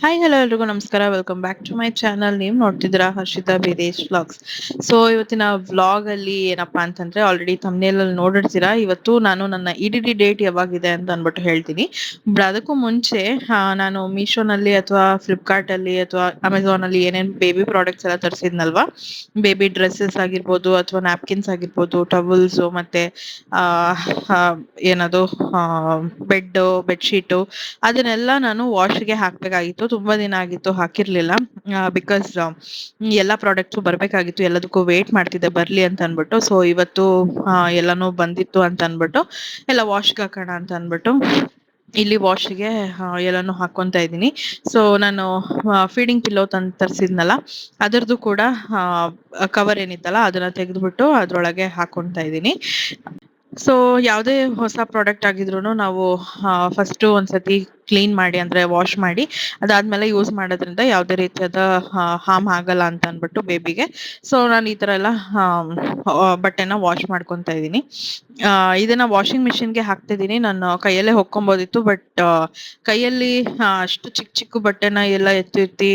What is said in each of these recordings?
Hi hello ಎಲ್ರಿಗೂ ನಮಸ್ಕಾರ. Welcome back to my channel. ನೀವು ನೋಡ್ತಿದ್ದೀರಾ ಹರ್ಷಿತಾ ಬೇರೇಶ್ ವ್ಲಾಗ್ಸ್. ಸೊ ಇವತ್ತಿನ ವ್ಲಾಗ್ ಅಲ್ಲಿ ಏನಪ್ಪಾ ಅಂತಂದ್ರೆ ಆಲ್ರೆಡಿ ಥಂಬ್ನೇಲ್ ಅಲ್ಲಿ ನೋಡಿರ್ತೀರಾ. ಇವತ್ತು ನಾನು ನನ್ನ ಇ.ಡಿ.ಡಿ ಡೇಟ್ ಯಾವಾಗಿದೆ ಅಂತ ಅಂದ್ಬಿಟ್ಟು ಹೇಳ್ತೀನಿ. ಬಟ್ ಅದಕ್ಕೂ ಮುಂಚೆ ನಾನು ಮೀಶೋನಲ್ಲಿ ಅಥವಾ ಫ್ಲಿಪ್ಕಾರ್ಟ್ ಅಲ್ಲಿ ಅಥವಾ ಅಮೆಝಾನ್ ಅಲ್ಲಿ ಏನೇನು ಬೇಬಿ ಪ್ರಾಡಕ್ಟ್ಸ್ ಎಲ್ಲ ತರಿಸಿದ್ನಲ್ವಾ, ಬೇಬಿ ಡ್ರೆಸ್ಸಸ್ ಆಗಿರ್ಬೋದು ಅಥವಾ ನ್ಯಾಪ್ಕಿನ್ಸ್ ಆಗಿರ್ಬೋದು, ಟವಲ್ಸ್ ಮತ್ತೆ ಆ ಆ, ಏನದು ಬೆಡ್ಶೀಟು ಅದನ್ನೆಲ್ಲ ನಾನು ವಾಶ್ಗೆ ಹಾಕ್ಬೇಕಾಗಿತ್ತು. ತುಂಬಾ ದಿನ ಆಗಿತ್ತು ಹಾಕಿರ್ಲಿಲ್ಲ. ಬಿಕಾಸ್ ಎಲ್ಲಾ ಪ್ರಾಡಕ್ಟ್ಸ್ ಬರ್ಬೇಕಾಗಿತ್ತು, ಎಲ್ಲದಕ್ಕೂ ವೇಟ್ ಮಾಡ್ತಿದ್ದೆ ಬರ್ಲಿ ಅಂತ ಅನ್ಬಿಟ್ಟು. ಸೊ ಇವತ್ತು ಎಲ್ಲಾನು ಬಂದಿತ್ತು ಅಂತ ಅನ್ಬಿಟ್ಟು ಎಲ್ಲ ವಾಶ್ಗೆ ಹಾಕೋಣ ಅಂತ ಅನ್ಬಿಟ್ಟು ಇಲ್ಲಿ ವಾಶ್ಗೆ ಎಲ್ಲಾನು ಹಾಕೊಂತ ಇದ್ದೀನಿ. ಸೊ ನಾನು ಫೀಡಿಂಗ್ ಪಿಲ್ಲೋ ತರಿಸಿದ್ನಲ್ಲ, ಅದರದ್ದು ಕೂಡ ಕವರ್ ಏನಿತ್ತಲ್ಲ ಅದನ್ನ ತೆಗೆದ್ಬಿಟ್ಟು ಅದ್ರೊಳಗೆ ಹಾಕೊಂತ ಇದ್ದೀನಿ. ಸೊ ಯಾವುದೇ ಹೊಸ ಪ್ರಾಡಕ್ಟ್ ಆಗಿದ್ರೂ ನಾವು ಫಸ್ಟ್ ಒಂದ್ಸತಿ ಕ್ಲೀನ್ ಮಾಡಿ ಅಂದ್ರೆ ವಾಶ್ ಮಾಡಿ ಅದಾದ್ಮೇಲೆ ಯೂಸ್ ಮಾಡೋದ್ರಿಂದ ಯಾವುದೇ ರೀತಿಯಾದ ಹಾರ್ಮ್ ಆಗಲ್ಲ ಅಂತ ಅನ್ಬಿಟ್ಟು ಬೇಬಿಗೆ. ಸೊ ನಾನು ಈ ತರ ಎಲ್ಲ ಬಟ್ಟೆನ ವಾಶ್ ಮಾಡ್ಕೊಂತ ಇದ್ದೀನಿ. ಇದನ್ನ ವಾಷಿಂಗ್ ಮಿಷಿನ್ಗೆ ಹಾಕ್ತಿದ್ದೀನಿ. ನಾನು ಕೈಯಲ್ಲೇ ಹೊಕ್ಕೊಬೋದಿತ್ತು, ಬಟ್ ಕೈಯಲ್ಲಿ ಅಷ್ಟು ಚಿಕ್ಕ ಚಿಕ್ಕ ಬಟ್ಟೆನ ಎಲ್ಲ ಎತ್ತಿ ಎತ್ತಿ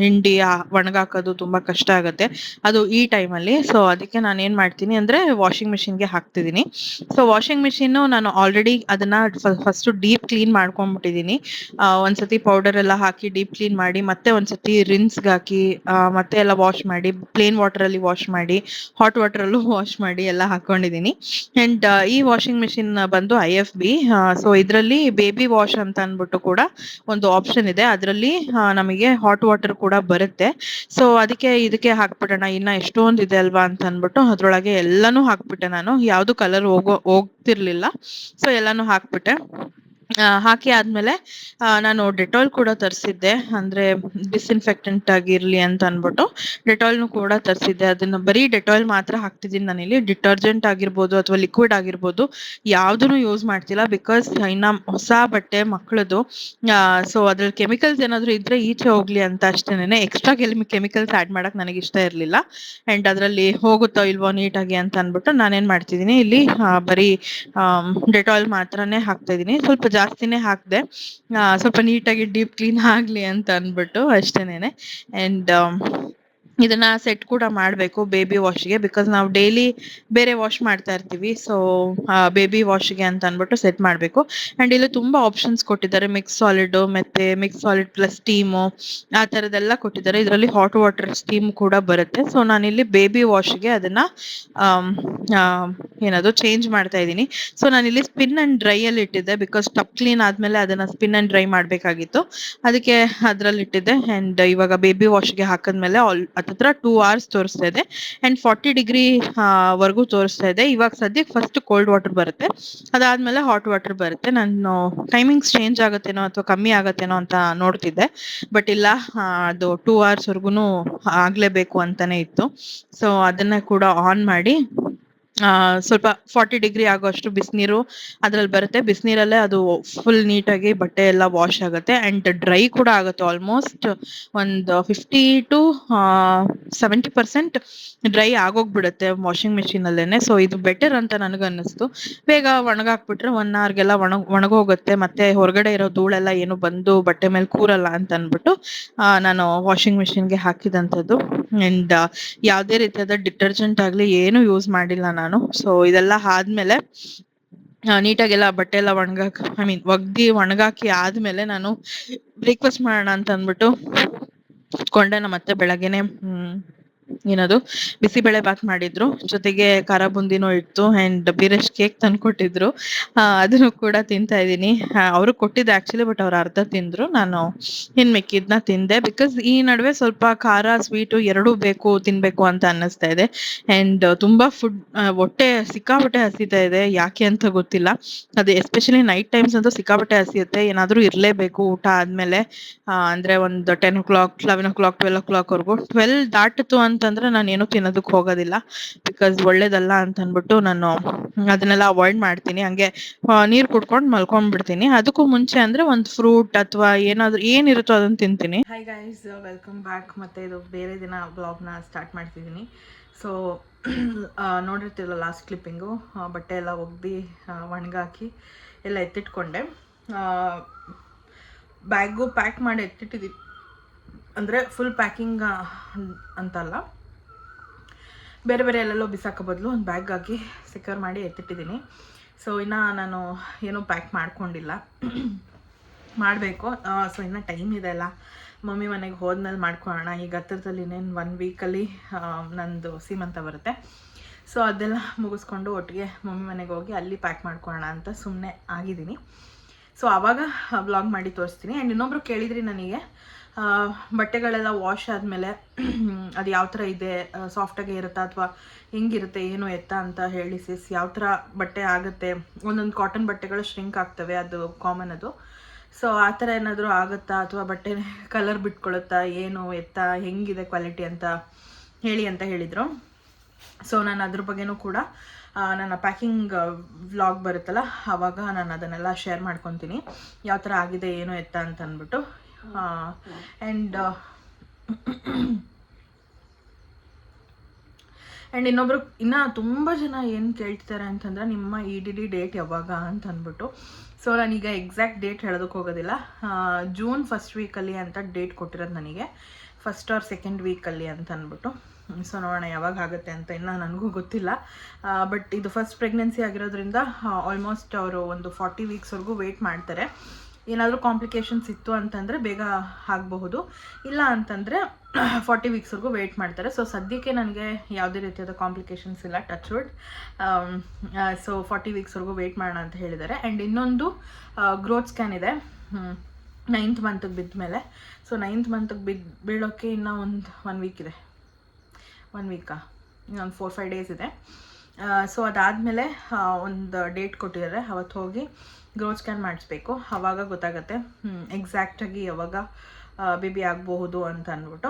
ಹಿಂಡಿ ಒಣಗಾಕೋದು ತುಂಬಾ ಕಷ್ಟ ಆಗುತ್ತೆ, ಅದು ಈ ಟೈಮಲ್ಲಿ. ಸೊ ಅದಕ್ಕೆ ನಾನು ಏನ್ ಮಾಡ್ತೀನಿ ಅಂದ್ರೆ ವಾಷಿಂಗ್ ಮಿಷಿನ್ಗೆ ಹಾಕ್ತಿದ್ದೀನಿ. ಸೊ ವಾಷಿಂಗ್ ಮಿಷಿನ್ ನಾನು ಆಲ್ರೆಡಿ ಅದನ್ನ ಫಸ್ಟ್ ಡೀಪ್ ಕ್ಲೀನ್ ಮಾಡ್ಕೊಂಡ್ಬಿಟ್ಟಿದ್ದೀನಿ. ಒಂದ್ಸತಿ ಪೌಡರ್ ಎಲ್ಲ ಹಾಕಿ ಡೀಪ್ ಕ್ಲೀನ್ ಮಾಡಿ ಮತ್ತೆ ಒಂದ್ಸತಿ ರಿನ್ಸ್ಗೆ ಹಾಕಿ ಮತ್ತೆ ಎಲ್ಲ ವಾಶ್ ಮಾಡಿ, ಪ್ಲೇನ್ ವಾಟರ್ ಅಲ್ಲಿ ವಾಶ್ ಮಾಡಿ, ಹಾಟ್ ವಾಟರ್ ಅಲ್ಲೂ ವಾಶ್ ಮಾಡಿ ಎಲ್ಲ ಹಾಕೊಂಡಿದ್ದೀನಿ. ಅಂಡ್ ಈ ವಾಷಿಂಗ್ ಮಿಷಿನ್ ಬಂದು IFB. ಸೊ ಇದರಲ್ಲಿ ಬೇಬಿ ವಾಶ್ ಅಂತ ಅನ್ಬಿಟ್ಟು ಕೂಡ ಒಂದು ಆಪ್ಷನ್ ಇದೆ. ಅದರಲ್ಲಿ ನಮಗೆ ಹಾಟ್ ವಾಟರ್ ಕೂಡ ಬರುತ್ತೆ. ಸೊ ಅದಕ್ಕೆ ಇದಕ್ಕೆ ಹಾಕ್ಬಿಡೋಣ, ಇನ್ನ ಎಷ್ಟೊಂದು ಇದೆ ಅಲ್ವಾ ಅಂತ ಅನ್ಬಿಟ್ಟು ಅದ್ರೊಳಗೆ ಎಲ್ಲಾನು ಹಾಕ್ಬಿಟ್ಟೆ. ನಾನು ಯಾವ್ದು ಕಲರ್ ಹೋಗ್ತಿರ್ಲಿಲ್ಲ, ಸೊ ಎಲ್ಲಾನು ಹಾಕ್ಬಿಟ್ಟೆ. ಹಾಕಿ ಆದ್ಮೇಲೆ ನಾನು ಡೆಟಾಲ್ ಕೂಡ ತರಿಸಿದ್ದೆ, ಅಂದ್ರೆ ಡಿಸ್ಇನ್ಫೆಕ್ಟೆಂಟ್ ಆಗಿರ್ಲಿ ಅಂತ ಅನ್ಬಿಟ್ಟು ಡೆಟಾಲ್ನು ಕೂಡ ತರಿಸಿದ್ದೆ. ಅದನ್ನ ಬರೀ ಡೆಟಾಲ್ ಮಾತ್ರ ಹಾಕ್ತಿದ್ದೀನಿ ನಾನಿಲ್ಲಿ. ಡಿಟರ್ಜೆಂಟ್ ಆಗಿರ್ಬೋದು ಅಥವಾ ಲಿಕ್ವಿಡ್ ಆಗಿರ್ಬೋದು ಯಾವ್ದನ್ನು ಯೂಸ್ ಮಾಡ್ತಿಲ್ಲ. ಬಿಕಾಸ್ ಇನ್ನ ಹೊಸ ಬಟ್ಟೆ ಮಕ್ಕಳದು, ಸೊ ಅದ್ರಲ್ಲಿ ಕೆಮಿಕಲ್ಸ್ ಏನಾದ್ರು ಇದ್ರೆ ಈಚೆ ಹೋಗ್ಲಿ ಅಂತ ಅಷ್ಟೇನೆ. ಎಕ್ಸ್ಟ್ರಾ ಕೆಮಿಕಲ್ಸ್ ಆಡ್ ಮಾಡಕ್ ನನಗೆ ಇಷ್ಟ ಇರ್ಲಿಲ್ಲ. ಅಂಡ್ ಅದ್ರಲ್ಲಿ ಹೋಗುತ್ತೋ ಇಲ್ವೋ ನೀಟಾಗಿ ಅಂತ ಅನ್ಬಿಟ್ಟು ನಾನೇನ್ ಮಾಡ್ತಿದೀನಿ ಇಲ್ಲಿ ಬರೀ ಡೆಟಾಲ್ ಮಾತ್ರನೇ ಹಾಕ್ತಾ ಇದೀನಿ. ಸ್ವಲ್ಪ ಜಾಸ್ತಿನೇ ಹಾಕ್ದೆ, ಸ್ವಲ್ಪ ನೀಟಾಗಿ ಡೀಪ್ ಕ್ಲೀನ್ ಆಗ್ಲಿ ಅಂತ ಅನ್ಬಿಟ್ಟು ಅಷ್ಟೇನೆ. ಅಂಡ್ ಇದನ್ನ ಸೆಟ್ ಕೂಡ ಮಾಡಬೇಕು ಬೇಬಿ ವಾಶ್ಗೆ, ಬಿಕಾಸ್ ನಾವು ಡೈಲಿ ಬೇರೆ ವಾಶ್ ಮಾಡ್ತಾ ಇರ್ತೀವಿ. ಸೊ ಬೇಬಿ ವಾಶ್ಗೆ ಅಂತ ಅನ್ಬಿಟ್ಟು ಸೆಟ್ ಮಾಡಬೇಕು. ಅಂಡ್ ಇಲ್ಲಿ ತುಂಬಾ ಆಪ್ಷನ್ಸ್ ಕೊಟ್ಟಿದ್ದಾರೆ, ಮಿಕ್ಸ್ ಸಾಲಿಡ್ ಮತ್ತೆ ಮಿಕ್ಸ್ ಸಾಲಿಡ್ ಪ್ಲಸ್ ಸ್ಟೀಮು ಆ ತರದೆಲ್ಲ ಕೊಟ್ಟಿದ್ದಾರೆ. ಇದರಲ್ಲಿ ಹಾಟ್ ವಾಟರ್ ಸ್ಟೀಮ್ ಕೂಡ ಬರುತ್ತೆ. ಸೊ ನಾನಿಲ್ಲಿ ಬೇಬಿ ವಾಶ್ಗೆ ಅದನ್ನ ಆಮ್, ಆ, ಏನದು ಚೇಂಜ್ ಮಾಡ್ತಾ ಇದ್ದೀನಿ. ಸೊ ನಾನಿಲ್ಲಿ ಸ್ಪಿನ್ ಅಂಡ್ ಡ್ರೈ ಅಲ್ಲಿ ಇಟ್ಟಿದ್ದೆ, ಬಿಕಾಸ್ ಟಪ್ ಕ್ಲೀನ್ ಆದ್ಮೇಲೆ ಅದನ್ನ ಸ್ಪಿನ್ ಅಂಡ್ ಡ್ರೈ ಮಾಡ್ಬೇಕಾಗಿತ್ತು, ಅದಕ್ಕೆ ಅದ್ರಲ್ಲಿ ಇಟ್ಟಿದ್ದೆ. ಅಂಡ್ ಇವಾಗ ಬೇಬಿ ವಾಶ್ಗೆ ಹಾಕಿದ್ಮೇಲೆ ಹತ್ತತ್ರ 2 hours ತೋರಿಸ್ತಾ ಇದೆ. ಅಂಡ್ 40 ಡಿಗ್ರಿ ವರ್ಗೂ ತೋರಿಸ್ತಾ ಇದೆ. ಇವಾಗ ಸದ್ಯಕ್ಕೆ ಫಸ್ಟ್ ಕೋಲ್ಡ್ ವಾಟರ್ ಬರುತ್ತೆ, ಅದಾದ್ಮೇಲೆ ಹಾಟ್ ವಾಟರ್ ಬರುತ್ತೆ. ನಾನು ಟೈಮಿಂಗ್ಸ್ ಚೇಂಜ್ ಆಗುತ್ತೇನೋ ಅಥವಾ ಕಮ್ಮಿ ಆಗುತ್ತೇನೋ ಅಂತ ನೋಡ್ತಿದ್ದೆ, ಬಟ್ ಇಲ್ಲ, ಅದು 2 hours ವರ್ಗುನು ಆಗ್ಲೇಬೇಕು ಅಂತಾನೆ ಇತ್ತು. ಸೊ ಅದನ್ನ ಕೂಡ ಆನ್ ಮಾಡಿ ಸ್ವಲ್ಪ 40 ಡಿಗ್ರಿ ಆಗೋಷ್ಟು ಬಿಸಿನೀರು ಅದ್ರಲ್ಲಿ ಬರುತ್ತೆ. ಬಿಸಿನೀರಲ್ಲೇ ಅದು ಫುಲ್ ನೀಟಾಗಿ ಬಟ್ಟೆ ಎಲ್ಲ ವಾಶ್ ಆಗುತ್ತೆ ಅಂಡ್ ಡ್ರೈ ಕೂಡ ಆಗುತ್ತೆ. ಆಲ್ಮೋಸ್ಟ್ ಒಂದು 50 to 70% ಡ್ರೈ ಆಗೋಗ್ಬಿಡುತ್ತೆ ವಾಷಿಂಗ್ ಮಿಷಿನ್ ಅಲ್ಲೇನೆ. ಸೊ ಇದು ಬೆಟರ್ ಅಂತ ನನಗೆ ಅನ್ನಿಸ್ತು. ಬೇಗ ಒಣಗಾಕ್ಬಿಟ್ರೆ 1 hourಗೆಲ್ಲ ಒಣಗೋಗುತ್ತೆ, ಮತ್ತೆ ಹೊರಗಡೆ ಇರೋ ಧೂಳೆಲ್ಲ ಏನು ಬಂದು ಬಟ್ಟೆ ಮೇಲೆ ಕೂರಲ್ಲ ಅಂತ ಅನ್ಬಿಟ್ಟು ನಾನು ವಾಷಿಂಗ್ ಮಿಷಿನ್ಗೆ ಹಾಕಿದಂಥದ್ದು. ಅಂಡ್ ಯಾವುದೇ ರೀತಿಯಾದ ಡಿಟರ್ಜೆಂಟ್ ಆಗ್ಲಿ ಏನು ಯೂಸ್ ಮಾಡಿಲ್ಲ ನಾನು. ಸೊ ಇದೆಲ್ಲ ಆದ್ಮೇಲೆ ನೀಟಾಗೆಲ್ಲ ಬಟ್ಟೆ ಎಲ್ಲ ಒಗ್ದಿ ಒಣಗಾಕಿ ಆದ್ಮೇಲೆ ನಾನು ಬ್ರೇಕ್ಫಾಸ್ಟ್ ಮಾಡೋಣ ಅಂತ ಅಂದ್ಬಿಟ್ಟು ಕುತ್ಕೊಂಡೆ. ಮತ್ತೆ ಬೆಳಗ್ಗೆನೆ ಏನದು ಬಿಸಿಬೇಳೆ ಬಾತ್ ಮಾಡಿದ್ರು, ಜೊತೆಗೆ ಖಾರ ಬುಂದಿನೂ ಇತ್ತು ಅಂಡ್ ಬೀರಶ್ ಕೇಕ್ ತಂದ್ಕೊಟ್ಟಿದ್ರು. ಅದನ್ನು ಕೂಡ ತಿಂತಾ ಇದ್ದೀನಿ. ಅವರು ಕೊಟ್ಟಿದ್ದೆ ಆಕ್ಚುಲಿ, ಬಟ್ ಅವ್ರು ಅರ್ಧ ತಿಂದ್ರು, ನಾನು ಇನ್ ಮಿಕ್ಕಿದ್ನ ತಿಂದೆ. ಬಿಕಾಸ್ ಈ ನಡುವೆ ಸ್ವಲ್ಪ ಖಾರ ಸ್ವೀಟು ಎರಡೂ ತಿನ್ಬೇಕು ಅಂತ ಅನ್ನಿಸ್ತಾ ಇದೆ. ಅಂಡ್ ತುಂಬಾ ಹೊಟ್ಟೆ ಸಿಕ್ಕಾಪಟ್ಟೆ ಹಸಿತಾ ಇದೆ, ಯಾಕೆ ಅಂತ ಗೊತ್ತಿಲ್ಲ. ಅದು ಎಸ್ಪೆಷಲಿ ನೈಟ್ ಟೈಮ್ಸ್ ಅಂತೂ ಸಿಕ್ಕಾಪಟ್ಟೆ ಹಸಿಯುತ್ತೆ. ಏನಾದ್ರೂ ಇರ್ಲೇಬೇಕು ಊಟ ಆದ್ಮೇಲೆ, ಅಂದ್ರೆ ಒಂದು 10 o'clock 11 o'clock 12 o'clock ವರ್ಗು. 12 ದಾಟಿತು ಅಂತಂದ್ರೆ ನಾನು ಏನು ತಿನ್ನೋದಕ್ಕೆ ಹೋಗೋದಿಲ್ಲ, ಬಿಕಾಸ್ ಒಳ್ಳೇದಲ್ಲ ಅಂತ ಅನ್ಬಿಟ್ಟು ನಾನು ಅದನ್ನೆಲ್ಲ ಅವಾಯ್ಡ್ ಮಾಡ್ತೀನಿ. ಹಂಗೆ ನೀರ್ ಕುಡ್ಕೊಂಡು ಮಲ್ಕೊಂಡ್ಬಿಡ್ತೀನಿ. ಅದಕ್ಕೂ ಮುಂಚೆ ಅಂದ್ರೆ ಒಂದು ಫ್ರೂಟ್ ಅಥವಾ ಏನಾದ್ರು ಏನಿರುತ್ತೋ ಅದನ್ನ ತಿಂತೀನಿ. High guys, welcome back. ಮತ್ತೆ ಇದು ಬೇರೆ ದಿನ ಬ್ಲಾಗ್ನ ಸ್ಟಾರ್ಟ್ ಮಾಡ್ತಿದ್ದೀನಿ. ಸೊ ನೋಡಿರ್ತಿಲ್ಲ ಲಾಸ್ಟ್ ಕ್ಲಿಪ್ಪಿಂಗು, ಬಟ್ಟೆ ಎಲ್ಲ ಒಗ್ದು ಒಣಗಾಕಿ ಎಲ್ಲ ಎತ್ತಿಟ್ಕೊಂಡೆ. ಬ್ಯಾಗು ಪ್ಯಾಕ್ ಮಾಡಿ ಎತ್ತಿಟ್ಟಿದ್ದೀನಿ. ಅಂದರೆ ಫುಲ್ ಪ್ಯಾಕಿಂಗ್ ಅಂತಲ್ಲ, ಬೇರೆ ಬೇರೆ ಎಲ್ಲೆಲ್ಲೋ ಬಿಸಾಕೋ ಬದಲು ಒಂದು ಬ್ಯಾಗ್ ಹಾಕಿ ಸೆಕ್ಯೂರ್ ಮಾಡಿ ಎತ್ತಿಟ್ಟಿದ್ದೀನಿ. ಸೊ ಇನ್ನು ನಾನು ಏನೂ ಪ್ಯಾಕ್ ಮಾಡ್ಕೊಂಡಿಲ್ಲ, ಮಾಡಬೇಕು. ಸೊ ಇನ್ನೂ ಟೈಮ್ ಇದೆ ಅಲ್ಲ, ಮಮ್ಮಿ ಮನೆಗೆ ಹೋದ್ಮೇಲೆ ಮಾಡ್ಕೊಳ್ಳೋಣ. ಈಗ ಹತ್ತಿರದಲ್ಲಿ ಇನ್ನೇನು 1 ವೀಕಲ್ಲಿ ನಂದು ಸೀಮಂತ ಬರುತ್ತೆ. ಸೊ ಅದೆಲ್ಲ ಮುಗಿಸ್ಕೊಂಡು ಒಟ್ಟಿಗೆ ಮಮ್ಮಿ ಮನೆಗೆ ಹೋಗಿ ಅಲ್ಲಿ ಪ್ಯಾಕ್ ಮಾಡ್ಕೊಳ್ಳೋಣ ಅಂತ ಸುಮ್ಮನೆ ಆಗಿದ್ದೀನಿ. ಸೊ ಆವಾಗ ವ್ಲಾಗ್ ಮಾಡಿ ತೋರಿಸ್ತೀನಿ. ಆ್ಯಂಡ್ ಇನ್ನೊಬ್ರು ಕೇಳಿದ್ರಿ ನನಗೆ, ಬಟ್ಟೆಗಳೆಲ್ಲ ವಾಶ್ ಆದಮೇಲೆ ಅದು ಯಾವ ಥರ ಇದೆ, ಸಾಫ್ಟಾಗೆ ಇರುತ್ತಾ ಅಥವಾ ಹೆಂಗಿರುತ್ತೆ ಏನು ಎತ್ತ ಅಂತ ಹೇಳಿ ಸಿಸ್, ಯಾವ ಥರ ಬಟ್ಟೆ ಆಗುತ್ತೆ. ಒಂದೊಂದು ಕಾಟನ್ ಬಟ್ಟೆಗಳು ಶ್ರಿಂಕ್ ಆಗ್ತವೆ, ಅದು ಕಾಮನ್ ಅದು. ಸೊ ಆ ಥರ ಏನಾದರೂ ಆಗುತ್ತಾ ಅಥವಾ ಬಟ್ಟೆ ಕಲರ್ ಬಿಟ್ಕೊಳುತ್ತಾ, ಏನು ಎತ್ತ ಹೆಂಗಿದೆ ಕ್ವಾಲಿಟಿ ಅಂತ ಹೇಳಿ ಅಂತ ಹೇಳಿದರು. ಸೊ ನಾನು ಅದ್ರ ಬಗ್ಗೆನೂ ಕೂಡ ನನ್ನ ಪ್ಯಾಕಿಂಗ್ ವ್ಲಾಗ್ ಬರುತ್ತಲ್ಲ ಆವಾಗ ನಾನು ಅದನ್ನೆಲ್ಲ ಶೇರ್ ಮಾಡ್ಕೊತೀನಿ, ಯಾವ ಥರ ಆಗಿದೆ ಏನು ಎತ್ತ ಅಂತ ಅಂದ್ಬಿಟ್ಟು. ಆ್ಯಂಡ್ ಇನ್ನೊಬ್ರು ಇನ್ನೂ ತುಂಬ ಜನ ಏನು ಕೇಳ್ತಿದ್ದಾರೆ ಅಂತಂದರೆ ನಿಮ್ಮ EDD ಡೇಟ್ ಯಾವಾಗ ಅಂತ ಅಂದ್ಬಿಟ್ಟು. ಸೊ ನಾನೀಗ ಎಕ್ಸಾಕ್ಟ್ ಡೇಟ್ ಹೇಳೋದಕ್ಕೆ ಹೋಗೋದಿಲ್ಲ. ಜೂನ್ 1st ವೀಕಲ್ಲಿ ಅಂತ ಡೇಟ್ ಕೊಟ್ಟಿರೋದು ನನಗೆ, 1st or 2nd ವೀಕಲ್ಲಿ ಅಂತ ಅಂದ್ಬಿಟ್ಟು. ಸೊ ನೋಡೋಣ ಯಾವಾಗ ಆಗುತ್ತೆ ಅಂತ, ಇನ್ನೂ ನನಗೂ ಗೊತ್ತಿಲ್ಲ. ಬಟ್ ಇದು ಫಸ್ಟ್ ಪ್ರೆಗ್ನೆನ್ಸಿ ಆಗಿರೋದ್ರಿಂದ ಆಲ್ಮೋಸ್ಟ್ ಅವರು ಒಂದು 40 ವೀಕ್ಸ್ವರೆಗೂ ವೆಯ್ಟ್ ಮಾಡ್ತಾರೆ. ಏನಾದರೂ ಕಾಂಪ್ಲಿಕೇಶನ್ಸ್ ಇತ್ತು ಅಂತಂದರೆ ಬೇಗ ಆಗಬಹುದು, ಇಲ್ಲ ಅಂತಂದರೆ 40 ವೀಕ್ಸ್ವರೆಗೂ ವೆಯ್ಟ್ ಮಾಡ್ತಾರೆ. ಸೊ ಸದ್ಯಕ್ಕೆ ನನಗೆ ಯಾವುದೇ ರೀತಿಯಾದ ಕಾಂಪ್ಲಿಕೇಶನ್ಸ್ ಇಲ್ಲ, ಟಚ್ ವುಡ್. ಸೊ 40 ವೀಕ್ಸ್ವರೆಗೂ ವೆಯ್ಟ್ ಮಾಡೋಣ ಅಂತ ಹೇಳಿದ್ದಾರೆ. ಆ್ಯಂಡ್ ಇನ್ನೊಂದು ಗ್ರೋತ್ ಸ್ಕ್ಯಾನ್ ಇದೆ 9th ಮಂತಿಗೆ ಬಿದ್ದ ಮೇಲೆ. ಸೊ 9th ಮಂತಿಗೆ ಬೀಳೋಕ್ಕೆ ಇನ್ನೂ ಒಂದು 1 ವೀಕ್ ಇದೆ, 1 ವೀಕಾ, ಇನ್ನೊಂದು 4-5 ಡೇಸ್ ಇದೆ. ಸೊ ಅದಾದಮೇಲೆ ಒಂದು ಡೇಟ್ ಕೊಟ್ಟಿದ್ದಾರೆ, ಅವತ್ತು ಹೋಗಿ ಗ್ರೋತ್ ಸ್ಕ್ಯಾನ್ ಮಾಡಿಸ್ಬೇಕು. ಆವಾಗ ಗೊತ್ತಾಗುತ್ತೆ ಎಕ್ಸಾಕ್ಟಾಗಿ ಯಾವಾಗ ಬೇಬಿ ಆಗಬಹುದು ಅಂತ ಅಂದ್ಬಿಟ್ಟು.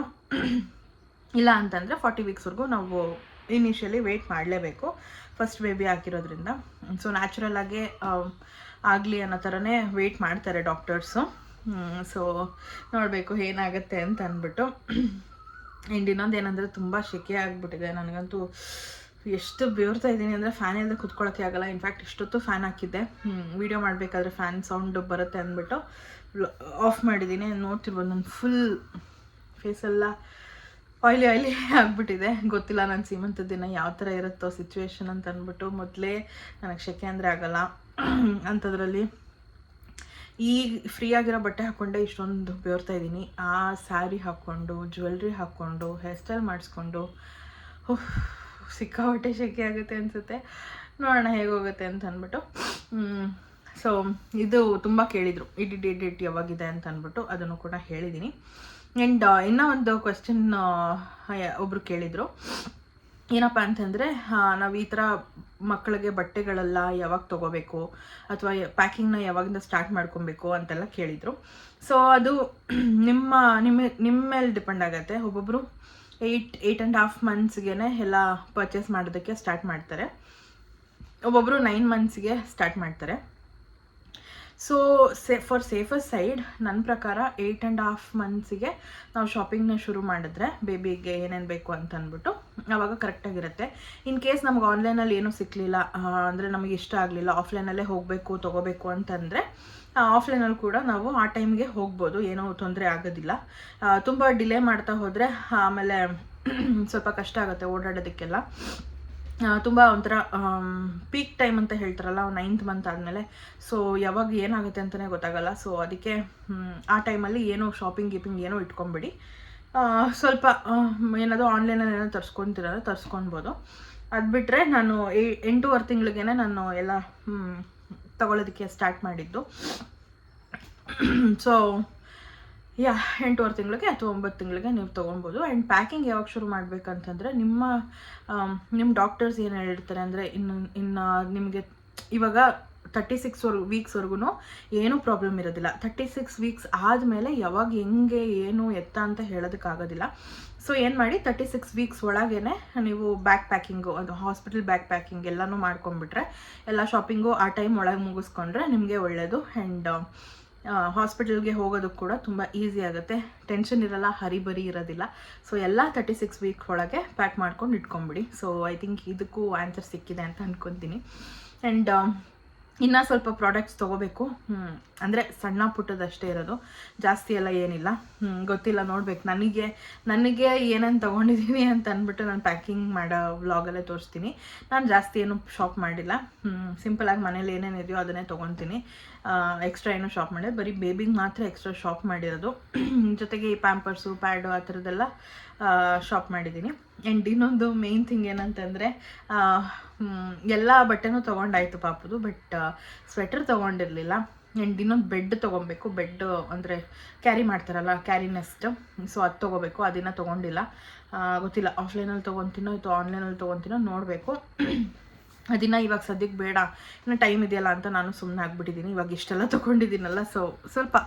ಇಲ್ಲ ಅಂತಂದರೆ 40 ವೀಕ್ಸ್ವರೆಗೂ ನಾವು ಇನಿಷಿಯಲಿ ವೆಯ್ಟ್ ಮಾಡಲೇಬೇಕು, ಫಸ್ಟ್ ಬೇಬಿ ಆಗಿರೋದ್ರಿಂದ. ಸೊ ನ್ಯಾಚುರಲಾಗೆ ಆಗಲಿ ಅನ್ನೋ ಥರನೇ ವೆಯ್ಟ್ ಮಾಡ್ತಾರೆ ಡಾಕ್ಟರ್ಸು. ಸೊ ನೋಡಬೇಕು ಏನಾಗುತ್ತೆ ಅಂತ ಅಂದ್ಬಿಟ್ಟು. ಆ್ಯಂಡ್ ಇನ್ನೊಂದು ಏನಂದರೆ ತುಂಬ ಸೆಕೆ ಆಗಿಬಿಟ್ಟಿದೆ ನನಗಂತೂ. ಎಷ್ಟು ಬೇರ್ತಾ ಇದ್ದೀನಿ ಅಂದರೆ ಫ್ಯಾನ್ ಇಲ್ಲದೆ ಕುತ್ಕೊಳ್ಳೋಕ್ಕೆ ಆಗಲ್ಲ. ಇನ್ಫ್ಯಾಕ್ಟ್ ಇಷ್ಟೊತ್ತು ಫ್ಯಾನ್ ಹಾಕಿದ್ದೆ, ವೀಡಿಯೋ ಮಾಡಬೇಕಾದ್ರೆ ಫ್ಯಾನ್ ಸೌಂಡು ಬರುತ್ತೆ ಅಂದ್ಬಿಟ್ಟು ಆಫ್ ಮಾಡಿದ್ದೀನಿ. ನೋಡ್ತಿರ್ಬೋದು ನನ್ನ ಫುಲ್ ಫೇಸೆಲ್ಲ ಆಯ್ಲಿ ಆಗಿಬಿಟ್ಟಿದೆ. ಗೊತ್ತಿಲ್ಲ ನನ್ನ ಸೀಮಂತದ ದಿನ ಯಾವ ಥರ ಇರುತ್ತೋ ಸಿಚುವೇಶನ್ ಅಂತ ಅಂದ್ಬಿಟ್ಟು. ಮೊದಲೇ ನನಗೆ ಸೆಕೆ ಅಂದರೆ ಆಗಲ್ಲ, ಅಂಥದ್ರಲ್ಲಿ ಈಗ ಫ್ರೀ ಆಗಿರೋ ಬಟ್ಟೆ ಹಾಕ್ಕೊಂಡೆ ಇಷ್ಟೊಂದು ಬೇರ್ತಾ ಇದ್ದೀನಿ. ಆ ಸ್ಯಾರಿ ಹಾಕ್ಕೊಂಡು, ಜ್ಯುವೆಲ್ರಿ ಹಾಕ್ಕೊಂಡು, ಹೇರ್ ಸ್ಟೈಲ್ ಮಾಡಿಸ್ಕೊಂಡು ಸಿಕ್ಕಾಪಟ್ಟೆ ಸೆಕೆ ಆಗುತ್ತೆ ಅನಿಸುತ್ತೆ. ನೋಡೋಣ ಹೇಗೋಗುತ್ತೆ ಅಂತ ಅಂದ್ಬಿಟ್ಟು. ಸೊ ಇದು ತುಂಬ ಕೇಳಿದರು EDD ಡೇಟ್ ಯಾವಾಗಿದೆ ಅಂತ ಅಂದ್ಬಿಟ್ಟು, ಅದನ್ನು ಕೂಡ ಹೇಳಿದ್ದೀನಿ. ಆ್ಯಂಡ್ ಇನ್ನೂ ಒಂದು ಕ್ವೆಶ್ಚನ್ ಒಬ್ಬರು ಕೇಳಿದರು, ಏನಪ್ಪ ಅಂತಂದರೆ ನಾವು ಈ ಥರ ಮಕ್ಕಳಿಗೆ ಬಟ್ಟೆಗಳೆಲ್ಲ ಯಾವಾಗ ತೊಗೋಬೇಕು ಅಥವಾ ಪ್ಯಾಕಿಂಗ್ನ ಯಾವಾಗಿಂದ ಸ್ಟಾರ್ಟ್ ಮಾಡ್ಕೊಬೇಕು ಅಂತೆಲ್ಲ ಕೇಳಿದರು. ಸೊ ಅದು ನಿಮ್ಮ ಮೇಲೆ ಡಿಪೆಂಡ್ ಆಗುತ್ತೆ. ಒಬ್ಬೊಬ್ಬರು 8.5 ಮಂತ್ಸ್ಗೆ ಎಲ್ಲ ಪರ್ಚೇಸ್ ಮಾಡೋದಕ್ಕೆ ಸ್ಟಾರ್ಟ್ ಮಾಡ್ತಾರೆ, ಒಬ್ಬೊಬ್ಬರು 9 ಮಂತ್ಸ್ಗೆ ಸ್ಟಾರ್ಟ್ ಮಾಡ್ತಾರೆ. ಸೊ ಫಾರ್ ಸೇಫರ್ ಸೈಡ್ ನನ್ನ ಪ್ರಕಾರ 8.5 ಮಂತ್ಸಿಗೆ ನಾವು ಶಾಪಿಂಗ್ನ ಶುರು ಮಾಡಿದ್ರೆ ಬೇಬಿಗೆ ಏನೇನು ಬೇಕು ಅಂತ ಅಂದ್ಬಿಟ್ಟು ಆವಾಗ ಕರೆಕ್ಟಾಗಿರುತ್ತೆ. ಇನ್ ಕೇಸ್ ನಮ್ಗೆ ಆನ್ಲೈನಲ್ಲಿ ಏನೂ ಸಿಕ್ಕಲಿಲ್ಲ ಅಂದರೆ ನಮಗೆ ಇಷ್ಟ ಆಗಲಿಲ್ಲ, ಆಫ್ಲೈನಲ್ಲೇ ಹೋಗಬೇಕು ತೊಗೋಬೇಕು ಅಂತಂದರೆ ಆಫ್ಲೈನಲ್ಲಿ ಕೂಡ ನಾವು ಆ ಟೈಮ್ಗೆ ಹೋಗ್ಬೋದು, ಏನೂ ತೊಂದರೆ ಆಗೋದಿಲ್ಲ. ತುಂಬ ಡಿಲೇ ಮಾಡ್ತಾ ಹೋದರೆ ಆಮೇಲೆ ಸ್ವಲ್ಪ ಕಷ್ಟ ಆಗುತ್ತೆ ಓಡಾಡೋದಕ್ಕೆಲ್ಲ. ತುಂಬ ಒಂಥರ ಪೀಕ್ ಟೈಮ್ ಅಂತ ಹೇಳ್ತಾರಲ್ಲ 9th ಮಂತ್ ಆದಮೇಲೆ. ಸೊ ಯಾವಾಗ ಏನಾಗುತ್ತೆ ಅಂತಲೇ ಗೊತ್ತಾಗಲ್ಲ. ಸೊ ಅದಕ್ಕೆ ಆ ಟೈಮಲ್ಲಿ ಏನೋ ಶಾಪಿಂಗ್ ಏನೋ ಇಟ್ಕೊಂಬಿಡಿ. ಸ್ವಲ್ಪ ಏನಾದರೂ ಆನ್ಲೈನಲ್ಲಿ ಏನೋ ತರಿಸ್ಕೊಳ್ಬೋದು. ಅದು ಬಿಟ್ಟರೆ ನಾನು 8.5 ತಿಂಗಳಿಗೇ ನಾನು ಎಲ್ಲ ತಗೊಳ್ಳೋದಕ್ಕೆ ಸ್ಟಾರ್ಟ್ ಮಾಡಿದ್ದು. ಸೊ 8.5 ತಿಂಗಳಿಗೆ ಅಥವಾ 9 ತಿಂಗಳಿಗೆ ನೀವು ತೊಗೊಬೋದು. ಆ್ಯಂಡ್ ಪ್ಯಾಕಿಂಗ್ ಯಾವಾಗ ಶುರು ಮಾಡಬೇಕಂತಂದರೆ ನಿಮ್ಮ ಡಾಕ್ಟರ್ಸ್ ಏನು ಹೇಳಿರ್ತಾರೆ ಅಂದರೆ ಇನ್ನು ನಿಮಗೆ ಇವಾಗ 36 ವೀಕ್ಸ್ವರೆಗೂ ಏನೂ ಪ್ರಾಬ್ಲಮ್ ಇರೋದಿಲ್ಲ. 36 ವೀಕ್ಸ್ ಆದಮೇಲೆ ಯಾವಾಗ ಹೆಂಗೆ ಏನು ಎತ್ತ ಅಂತ ಹೇಳೋದಕ್ಕಾಗೋದಿಲ್ಲ. ಸೊ ಏನು ಮಾಡಿ 36 ವೀಕ್ಸ್ ಒಳಗೇ ನೀವು ಬ್ಯಾಗ್ ಪ್ಯಾಕಿಂಗು, ಅದು ಹಾಸ್ಪಿಟಲ್ ಬ್ಯಾಗ್ ಪ್ಯಾಕಿಂಗ್ ಎಲ್ಲನೂ ಮಾಡ್ಕೊಂಡ್ಬಿಟ್ರೆ, ಎಲ್ಲ ಶಾಪಿಂಗು ಆ ಟೈಮ್ ಒಳಗೆ ಮುಗಿಸ್ಕೊಂಡ್ರೆ ನಿಮಗೆ ಒಳ್ಳೆಯದು. ಆ್ಯಂಡ್ ಹಾಸ್ಪಿಟಲ್ಗೆ ಹೋಗೋದಕ್ಕೆ ಕೂಡ ತುಂಬ ಈಸಿ ಆಗುತ್ತೆ, ಟೆನ್ಷನ್ ಇರಲ್ಲ, ಹರಿಬರಿ ಇರೋದಿಲ್ಲ. ಸೊ ಎಲ್ಲ 36 ವೀಕ್ ಒಳಗೆ ಪ್ಯಾಕ್ ಮಾಡ್ಕೊಂಡು ಇಟ್ಕೊಂಬಿಡಿ. ಸೊ ಐ ಥಿಂಕ್ ಇದಕ್ಕೂ ಆನ್ಸರ್ ಸಿಕ್ಕಿದೆ ಅಂತ ಅಂದ್ಕೊತೀನಿ. ಆ್ಯಂಡ್ ಇನ್ನೂ ಸ್ವಲ್ಪ ಪ್ರಾಡಕ್ಟ್ಸ್ ತೊಗೋಬೇಕು. ಅಂದರೆ ಸಣ್ಣ ಪುಟ್ಟದಷ್ಟೇ ಇರೋದು, ಜಾಸ್ತಿ ಎಲ್ಲ ಏನಿಲ್ಲ. ಗೊತ್ತಿಲ್ಲ, ನೋಡ್ಬೇಕು. ನನಗೆ ಏನೇನು ತೊಗೊಂಡಿದ್ದೀನಿ ಅಂತ ಅಂದ್ಬಿಟ್ಟು ನಾನು ಪ್ಯಾಕಿಂಗ್ ಮಾಡೋ ವ್ಲಾಗಲ್ಲೇ ತೋರಿಸ್ತೀನಿ. ನಾನು ಜಾಸ್ತಿ ಏನು ಶಾಪ್ ಮಾಡಿಲ್ಲ. ಸಿಂಪಲಾಗಿ ಮನೇಲಿ ಏನೇನಿದೆಯೋ ಅದನ್ನೇ ತೊಗೊತೀನಿ. ಎಕ್ಸ್ಟ್ರಾ ಏನೂ ಶಾಪ್ ಮಾಡಿದೆ, ಬರೀ ಬೇಬಿಗೆ ಮಾತ್ರ ಎಕ್ಸ್ಟ್ರಾ ಶಾಪ್ ಮಾಡಿರೋದು. ಜೊತೆಗೆ ಈ ಪ್ಯಾಂಪರ್ಸು, ಪ್ಯಾಡು ಆ ಥರದ್ದೆಲ್ಲ ಶಾಪ್ ಮಾಡಿದ್ದೀನಿ. ಆ್ಯಂಡ್ ಇನ್ನೊಂದು ಮೇನ್ ಥಿಂಗ್ ಏನಂತಂದರೆ, ಎಲ್ಲ ಬಟ್ಟೆನೂ ತೊಗೊಂಡಾಯ್ತು ಪಾಪದು, ಬಟ್ ಸ್ವೆಟರ್ ತೊಗೊಂಡಿರಲಿಲ್ಲ. ಆ್ಯಂಡ್ ಇನ್ನೊಂದು ಬೆಡ್ ತೊಗೊಬೇಕು. ಬೆಡ್ ಅಂದರೆ ಕ್ಯಾರಿ ಮಾಡ್ತಾರಲ್ಲ, ಕ್ಯಾರಿ ನೆಸ್ಟ್, ಸೊ ಅದು ತೊಗೋಬೇಕು. ಅದನ್ನು ತೊಗೊಂಡಿಲ್ಲ. ಗೊತ್ತಿಲ್ಲ, ಆಫ್ಲೈನಲ್ಲಿ ತೊಗೊತೀನೋ ಅಥವಾ ಆನ್ಲೈನಲ್ಲಿ ತೊಗೊತೀನೋ ನೋಡಬೇಕು. ಅದನ್ನು ಇವಾಗ ಸದ್ಯಕ್ಕೆ ಬೇಡ, ಇನ್ನು ಟೈಮ್ ಇದೆಯಲ್ಲ ಅಂತ ನಾನು ಸುಮ್ಮನೆ ಆಗಿಬಿಟ್ಟಿದ್ದೀನಿ. ಇವಾಗ ಇಷ್ಟೆಲ್ಲ ತೊಗೊಂಡಿದ್ದೀನಲ್ಲ, ಸೊ ಸ್ವಲ್ಪ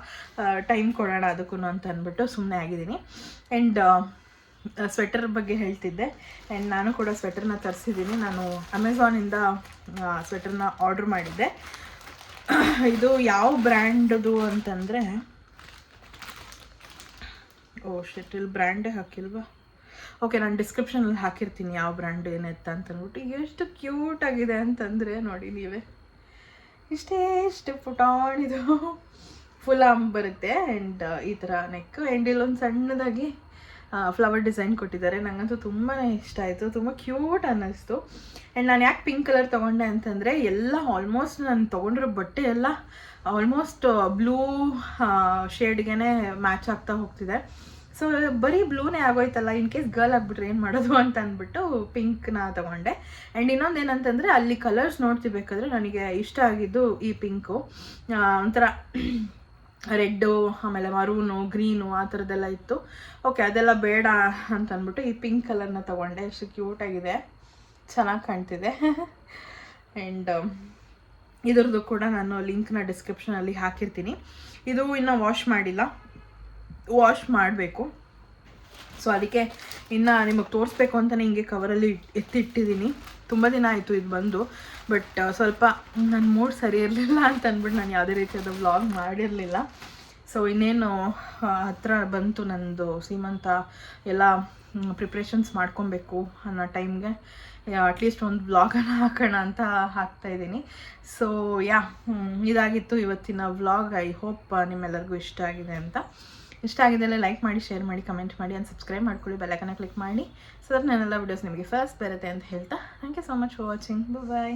ಟೈಮ್ ಕೊಡೋಣ ಅದಕ್ಕೂ ಅಂತ ಅಂದ್ಬಿಟ್ಟು ಸುಮ್ಮನೆ ಆಗಿದ್ದೀನಿ. ಆ್ಯಂಡ್ ಸ್ವೆಟರ್ ಬಗ್ಗೆ ಹೇಳ್ತಿದ್ದೆ. ಆ್ಯಂಡ್ ನಾನು ಕೂಡ ಸ್ವೆಟರ್ನ ತರಿಸಿದ್ದೀನಿ. ನಾನು ಅಮೆಝಾನಿಂದ ಸ್ವೆಟರ್ನ ಆರ್ಡ್ರ್ ಮಾಡಿದ್ದೆ. ಇದು ಯಾವ ಬ್ರ್ಯಾಂಡದು ಅಂತಂದರೆ, ಇಲ್ಲಿ ಬ್ರ್ಯಾಂಡೇ ಹಾಕಿಲ್ವಾ? ಓಕೆ, ನಾನು ಡಿಸ್ಕ್ರಿಪ್ಷನಲ್ಲಿ ಹಾಕಿರ್ತೀನಿ ಯಾವ ಬ್ರ್ಯಾಂಡ್ ಏನಿತ್ತು ಅಂತಂದ್ಬಿಟ್ಟು. ಎಷ್ಟು ಕ್ಯೂಟಾಗಿದೆ ಅಂತಂದರೆ ನೋಡಿ ನೀವೇ, ಇಷ್ಟು ಪುಟಾಣಿದು ಫುಲ್ ಆರ್ಮ್ ಬರುತ್ತೆ. ಆ್ಯಂಡ್ ಈ ಥರ ನೆಕ್, ಆ್ಯಂಡ್ ಇಲ್ಲೊಂದು ಸಣ್ಣದಾಗಿ ಫ್ಲವರ್ ಡಿಸೈನ್ ಕೊಟ್ಟಿದ್ದಾರೆ. ನನಗಂತೂ ತುಂಬಾ ಇಷ್ಟ ಆಯಿತು, ತುಂಬ ಕ್ಯೂಟ್ ಅನ್ನಿಸ್ತು. ಆ್ಯಂಡ್ ನಾನು ಯಾಕೆ ಪಿಂಕ್ ಕಲರ್ ತೊಗೊಂಡೆ ಅಂತಂದರೆ, ಎಲ್ಲ ಆಲ್ಮೋಸ್ಟ್ ನಾನು ತೊಗೊಂಡಿರೋ ಬಟ್ಟೆ ಎಲ್ಲ ಆಲ್ಮೋಸ್ಟ್ ಬ್ಲೂ ಶೇಡ್ಗೆ ಮ್ಯಾಚ್ ಆಗ್ತಾ ಹೋಗ್ತಿದೆ. ಸೊ ಬರೀ ಬ್ಲೂನೇ ಆಗೋಯ್ತಲ್ಲ, ಇನ್ ಕೇಸ್ ಗರ್ಲ್ ಆಗಿಬಿಟ್ರೆ ಏನು ಮಾಡೋದು ಅಂತ ಅಂದ್ಬಿಟ್ಟು ಪಿಂಕ್ನ ತೊಗೊಂಡೆ. ಆ್ಯಂಡ್ ಇನ್ನೊಂದು ಏನಂತಂದರೆ, ಅಲ್ಲಿ ಕಲರ್ಸ್ ನೋಡ್ತಿರ್ಬೇಕಾದ್ರೆ ನನಗೆ ಇಷ್ಟ ಆಗಿದ್ದು ಈ ಪಿಂಕು. ಒಂಥರ ರೆಡ್ಡು, ಆಮೇಲೆ ಮರೂನು, ಗ್ರೀನು ಆ ಥರದ್ದೆಲ್ಲ ಇತ್ತು. ಓಕೆ, ಅದೆಲ್ಲ ಬೇಡ ಅಂತ ಅಂದ್ಬಿಟ್ಟು ಈ ಪಿಂಕ್ ಕಲರ್ನ ತೊಗೊಂಡೆ. ಎಷ್ಟು ಕ್ಯೂಟಾಗಿದೆ, ಚೆನ್ನಾಗಿ ಕಾಣ್ತಿದೆ. ಆ್ಯಂಡ್ ಇದ್ರದ್ದು ಕೂಡ ನಾನು ಲಿಂಕ್ನ ಡಿಸ್ಕ್ರಿಪ್ಷನಲ್ಲಿ ಹಾಕಿರ್ತೀನಿ. ಇದು ಇನ್ನೂ ವಾಶ್ ಮಾಡಿಲ್ಲ, ವಾಶ್ ಮಾಡಬೇಕು. ಸೊ ಅದಕ್ಕೆ ಇನ್ನು ನಿಮಗೆ ತೋರಿಸ್ಬೇಕು ಅಂತಲೇ ಹಿಂಗೆ ಕವರಲ್ಲಿ ಎತ್ತಿಟ್ಟಿದ್ದೀನಿ. ತುಂಬ ದಿನ ಆಯಿತು ಇದು ಬಂದು, ಬಟ್ ಸ್ವಲ್ಪ ನನ್ನ ಮೂಡ್ ಸರಿ ಇರಲಿಲ್ಲ ಅಂತ ಅಂದ್ಬಿಟ್ಟು ನಾನು ಯಾವುದೇ ರೀತಿಯಾದ ವ್ಲಾಗ್ ಮಾಡಿರಲಿಲ್ಲ. ಸೊ ಇನ್ನೇನು ಹತ್ರ ಬಂತು ನನ್ನದು ಸೀಮಂತ, ಎಲ್ಲ ಪ್ರಿಪ್ರೇಷನ್ಸ್ ಮಾಡ್ಕೊಬೇಕು ಅನ್ನೋ ಟೈಮ್ಗೆ ಅಟ್ಲೀಸ್ಟ್ ಒಂದು ವ್ಲಾಗನ್ನು ಹಾಕೋಣ ಅಂತ ಹಾಕ್ತಾಯಿದ್ದೀನಿ. ಸೊ ಇದಾಗಿತ್ತು ಇವತ್ತಿನ ವ್ಲಾಗ್. ಐ ಹೋಪ್ ನಿಮ್ಮೆಲ್ಲರಿಗೂ ಇಷ್ಟ ಆಗಿದೆ ಅಂತ. ಇಷ್ಟ ಆಗಿದ್ದೆಲ್ಲ ಲೈಕ್ ಮಾಡಿ, ಶೇರ್ ಮಾಡಿ, ಕಮೆಂಟ್ ಮಾಡಿ, ಆ್ಯಂಡ್ ಸಬ್ಸ್ಕ್ರೈಬ್ ಮಾಡ್ಕೊಳ್ಳಿ, ಬೆಲ್ಲೈಕನ್ನ ಕ್ಲಿಕ್ ಮಾಡಿ, ಸೊ ದಟ್ ನನ್ನೆಲ್ಲ ವೀಡಿಯೋಸ್ ನಿಮಗೆ ಫಸ್ಟ್ ಬರುತ್ತೆ ಅಂತ ಹೇಳ್ತಾ, thank you so much for watching. Bye.